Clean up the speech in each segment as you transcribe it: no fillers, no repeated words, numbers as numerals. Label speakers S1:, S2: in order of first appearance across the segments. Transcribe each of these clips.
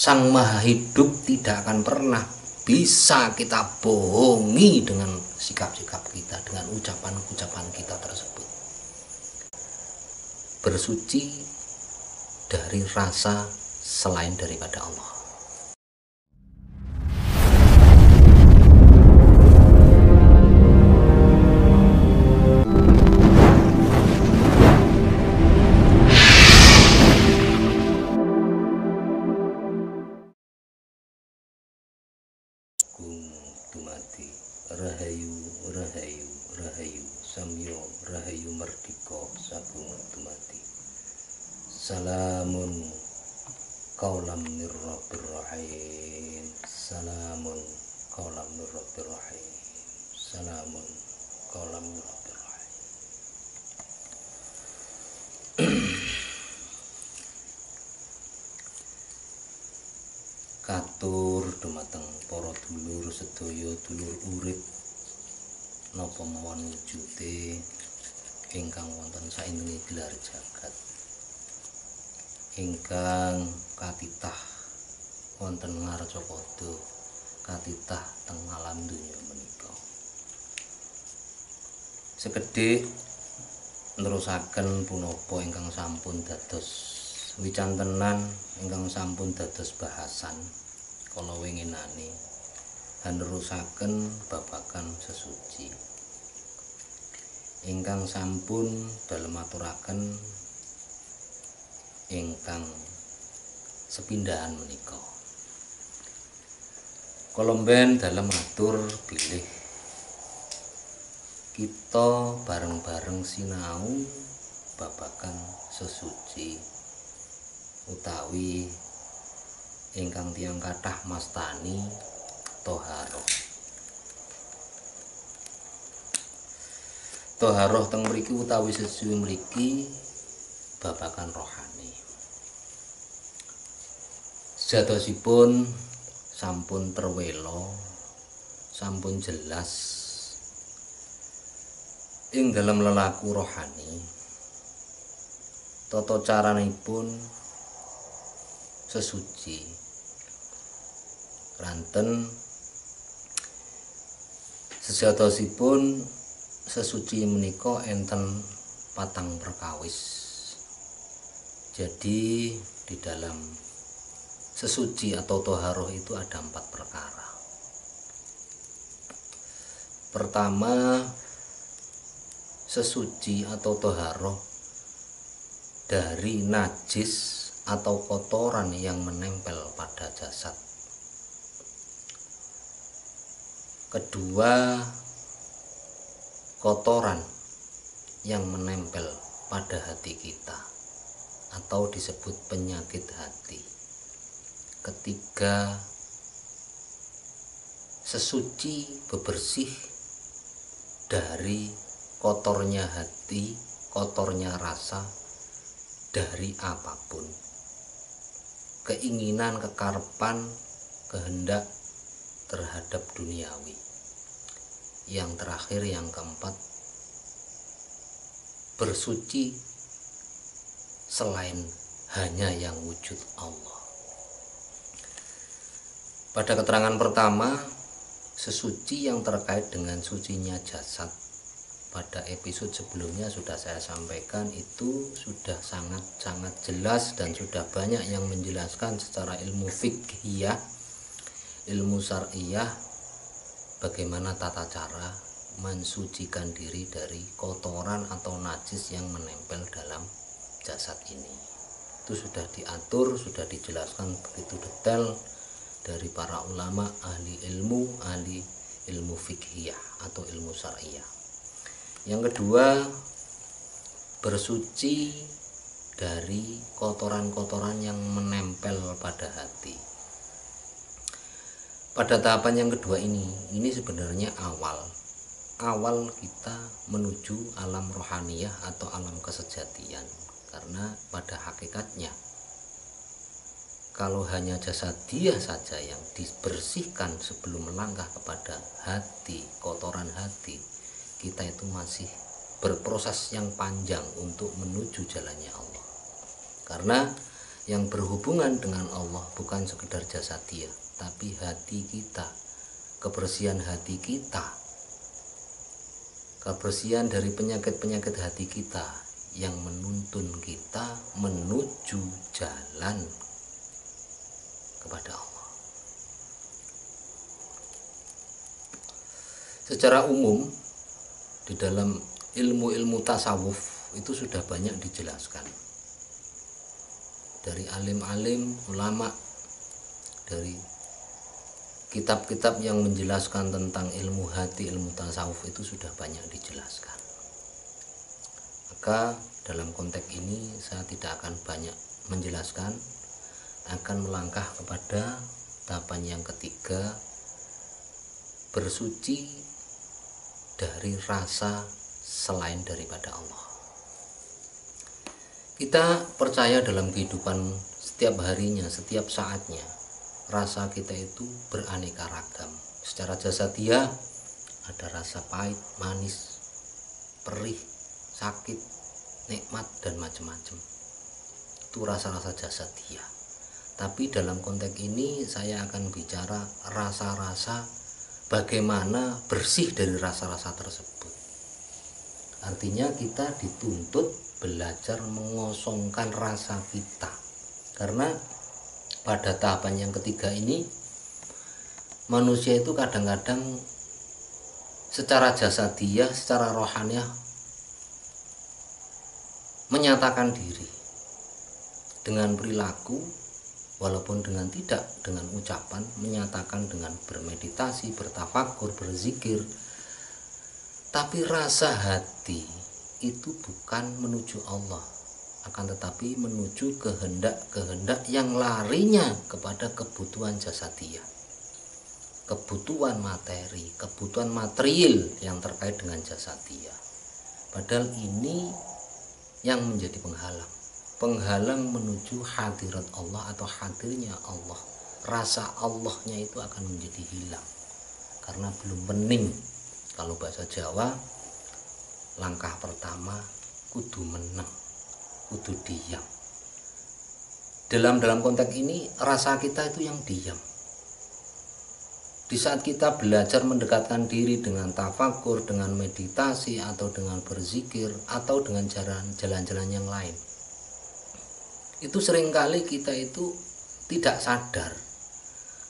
S1: Sang Maha Hidup tidak akan pernah bisa kita bohongi dengan sikap-sikap kita, dengan ucapan-ucapan kita tersebut. Bersuci dari rasa selain daripada Allah. Dumadi rahayu rahayu rahayu samyo rahayu merdika sagung dumadi. Salamun qaulam mir rabbir rahim. Salamun qaulam mir rabbir rahim. Salamun qaulam mir rabbir rahim. Katur dumateng para dulur sedaya, dulur urip napa mawon wujude ingkang wonten saindenge gelar jagat, ingkang katitah wonten ngarcapada, katitah teng alam donya menika. Sekedhik nerusaken punapa ingkang sampun dados wicantenan, ingkang sampun dados bahasan kala winginane, nerusaken babagan sesuci ingkang sampun dalem aturaken ingkang sepindahan menika. Kala mben dalem atur bilih kita bareng-bareng sinau babagan sesuci utawi ingkang tiyang kathah mastani toharoh. Toharoh teng mriki utawi sesuci mriki babagan rohani. Sejatosipun sampun terwelo, sampun jelas ing dalam lelaku rohani tata caranipun sesuci. Ranten sejatosipun sesuci menika enten patang perkawis. Jadi di dalam sesuci atau toharoh itu ada 4 perkara. Pertama, sesuci atau toharoh dari najis atau kotoran yang menempel pada jasad. Kedua, kotoran yang menempel pada hati kita atau disebut penyakit hati. Ketiga, sesuci bebersih dari kotornya hati, kotornya rasa dari apapun. Keinginan, kekarepan, kehendak terhadap duniawi. Yang terakhir, yang keempat, bersuci selain hanya yang wujud Allah. Pada keterangan pertama, sesuci yang terkait dengan sucinya jasad, pada episode sebelumnya sudah saya sampaikan, itu sudah sangat jelas dan sudah banyak yang menjelaskan secara ilmu fiqhiyah, ilmu syariah, bagaimana tata cara mensucikan diri dari kotoran atau najis yang menempel dalam jasad ini. Itu sudah diatur, sudah dijelaskan begitu detail dari para ulama ahli ilmu fiqhiyah atau ilmu syariah. Yang kedua, bersuci dari kotoran-kotoran yang menempel pada hati. Pada tahapan yang kedua ini sebenarnya awal kita menuju alam rohaniyah atau alam kesejatian. Karena pada hakikatnya, kalau hanya jasadiah saja yang dibersihkan sebelum melangkah kepada hati, kotoran hati, kita itu masih berproses yang panjang untuk menuju jalannya Allah. Karena yang berhubungan dengan Allah bukan sekedar jasadiah, tapi hati kita, kebersihan hati kita, kebersihan dari penyakit-penyakit hati kita yang menuntun kita menuju jalan kepada Allah. Secara umum di dalam ilmu-ilmu tasawuf itu sudah banyak dijelaskan dari alim-alim, ulama, dari kitab-kitab yang menjelaskan tentang ilmu hati, ilmu tasawuf itu sudah banyak dijelaskan. Maka dalam konteks ini saya tidak akan banyak menjelaskan, akan melangkah kepada tahapan yang ketiga, bersuci dari rasa selain daripada Allah. Kita percaya dalam kehidupan setiap harinya, setiap saatnya, rasa kita itu beraneka ragam. Secara jasadiah ada rasa pahit, manis, perih, sakit, nikmat, dan macam-macam. Itu rasa-rasa jasadiah. Tapi dalam konteks ini saya akan bicara rasa-rasa, bagaimana bersih dari rasa-rasa tersebut. Artinya kita dituntut belajar mengosongkan rasa kita. Karena pada tahapan yang ketiga ini, manusia itu kadang-kadang secara jasadiah, secara rohaniah menyatakan diri dengan perilaku, walaupun dengan tidak, dengan ucapan, menyatakan dengan bermeditasi, bertafakur, berzikir. Tapi rasa hati itu bukan menuju Allah, akan tetapi menuju kehendak-kehendak yang larinya kepada kebutuhan jasadiah, kebutuhan materi, kebutuhan material yang terkait dengan jasadiah. Padahal ini yang menjadi penghalang menuju hadirat Allah atau hadirnya Allah. Rasa Allahnya itu akan menjadi hilang karena belum bening. Kalau bahasa Jawa, langkah pertama kudu meneng, kudu diam. Dalam konteks ini rasa kita itu yang diam. Di saat kita belajar mendekatkan diri dengan tafakur, dengan meditasi, atau dengan berzikir, atau dengan jalan-jalan yang lain, itu seringkali kita itu tidak sadar.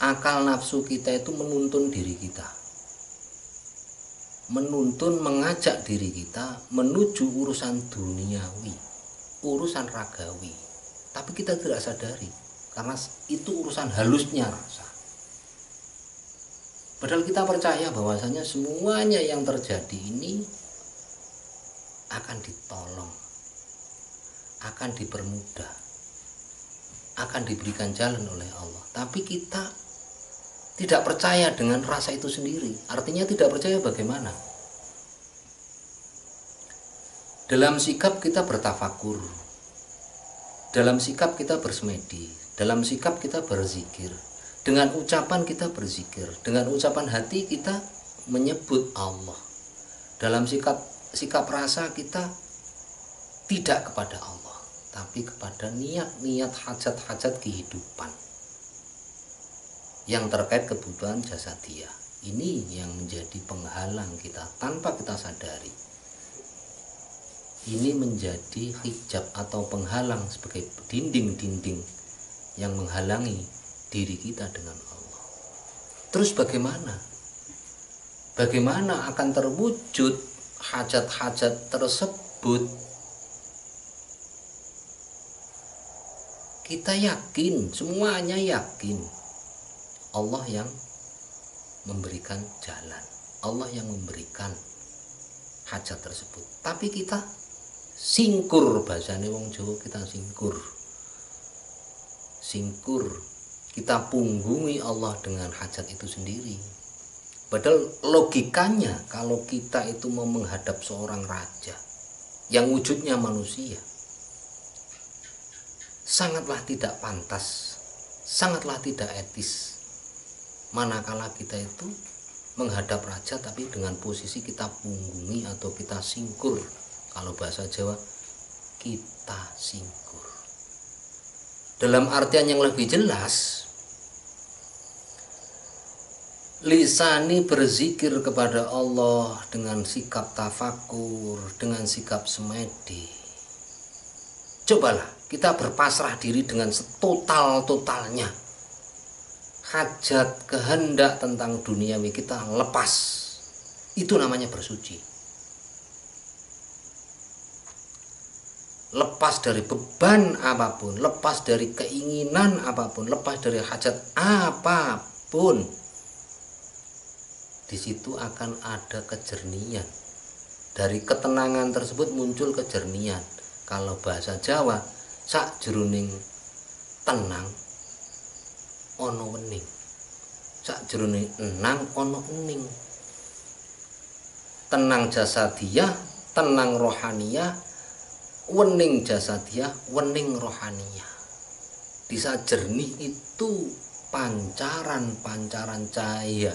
S1: Akal nafsu kita itu menuntun diri kita, mengajak diri kita menuju urusan duniawi, urusan ragawi. Tapi kita tidak sadari, karena itu urusan halusnya rasa. Padahal kita percaya bahwasanya semuanya yang terjadi ini akan ditolong, akan dipermudah, akan diberikan jalan oleh Allah. Tapi kita tidak percaya dengan rasa itu sendiri. Artinya tidak percaya bagaimana? Dalam sikap kita bertafakur, dalam sikap kita bersemedi, dalam sikap kita berzikir, dengan ucapan kita berzikir, dengan ucapan hati kita menyebut Allah. Dalam sikap rasa kita tidak kepada Allah, tapi kepada niat-niat hajat-hajat kehidupan yang terkait kebutuhan jasadiah. Ini yang menjadi penghalang kita tanpa kita sadari. Ini menjadi hijab atau penghalang sebagai dinding-dinding yang menghalangi diri kita dengan Allah. Terus bagaimana? Bagaimana akan terwujud hajat-hajat tersebut? Kita yakin, semuanya yakin, Allah yang memberikan jalan, Allah yang memberikan hajat tersebut. Tapi kita singkur, bahasane wong Jawa, kita singkur, kita punggungi Allah dengan hajat itu sendiri. Padahal logikanya kalau kita itu mau menghadap seorang raja yang wujudnya manusia, sangatlah tidak pantas, sangatlah tidak etis manakala kita itu menghadap raja tapi dengan posisi kita punggungi atau kita singkur. Kalau bahasa Jawa, kita singkur. Dalam artian yang lebih jelas, lisani berzikir kepada Allah dengan sikap tafakur, dengan sikap semedi. Cobalah kita berpasrah diri dengan setotal-totalnya. Hajat, kehendak tentang duniawi kita lepas. Itu namanya bersuci. Lepas dari beban apapun, lepas dari keinginan apapun, lepas dari hajat apapun, di situ akan ada kejernihan. Dari ketenangan tersebut muncul kejernihan. Kalau bahasa Jawa, sakjroning tenang ono wening, sakjroning enang ono ening. Tenang jasadiyah, tenang rohaniyah, wening jasadiyah, wening rohaniyah. Di saat jernih itu pancaran-pancaran cahaya,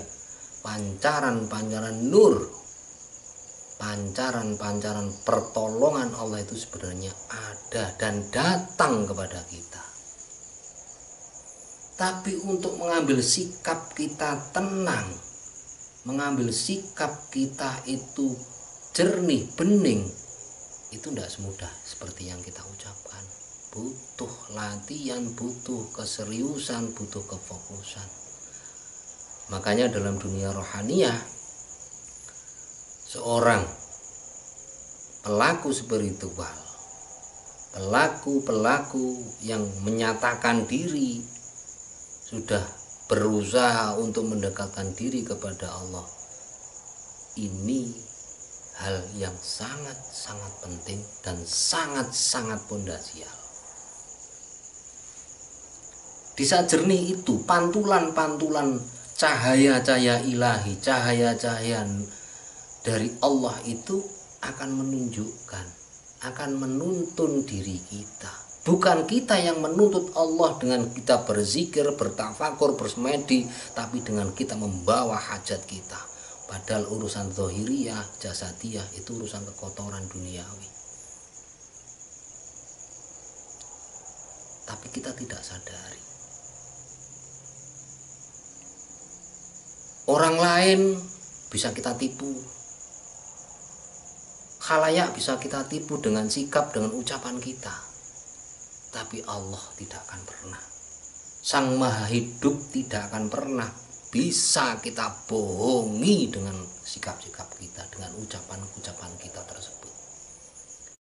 S1: pancaran-pancaran nur, pancaran-pancaran pertolongan Allah itu sebenarnya ada dan datang kepada kita. Tapi untuk mengambil sikap kita tenang, mengambil sikap kita itu jernih, bening, itu tidak semudah seperti yang kita ucapkan. Butuh latihan, butuh keseriusan, butuh kefokusan. Makanya dalam dunia rohaniyah, seorang pelaku spiritual, pelaku yang menyatakan diri sudah berusaha untuk mendekatkan diri kepada Allah, ini hal yang sangat-sangat penting dan sangat-sangat pondasial. Di saat jernih itu, pantulan-pantulan cahaya-cahaya ilahi, cahaya-cahaya dari Allah itu akan menunjukkan, akan menuntun diri kita. Bukan kita yang menuntut Allah dengan kita berzikir, bertafakur, bersemedi, tapi dengan kita membawa hajat kita. Padahal urusan zahiriyah, jasadiyah itu urusan kekotoran duniawi. Tapi kita tidak sadari. Orang lain bisa kita tipu, khalayak bisa kita tipu dengan sikap, dengan ucapan kita. Tapi Allah tidak akan pernah, Sang Maha Hidup tidak akan pernah bisa kita bohongi dengan sikap-sikap kita, dengan ucapan-ucapan kita tersebut.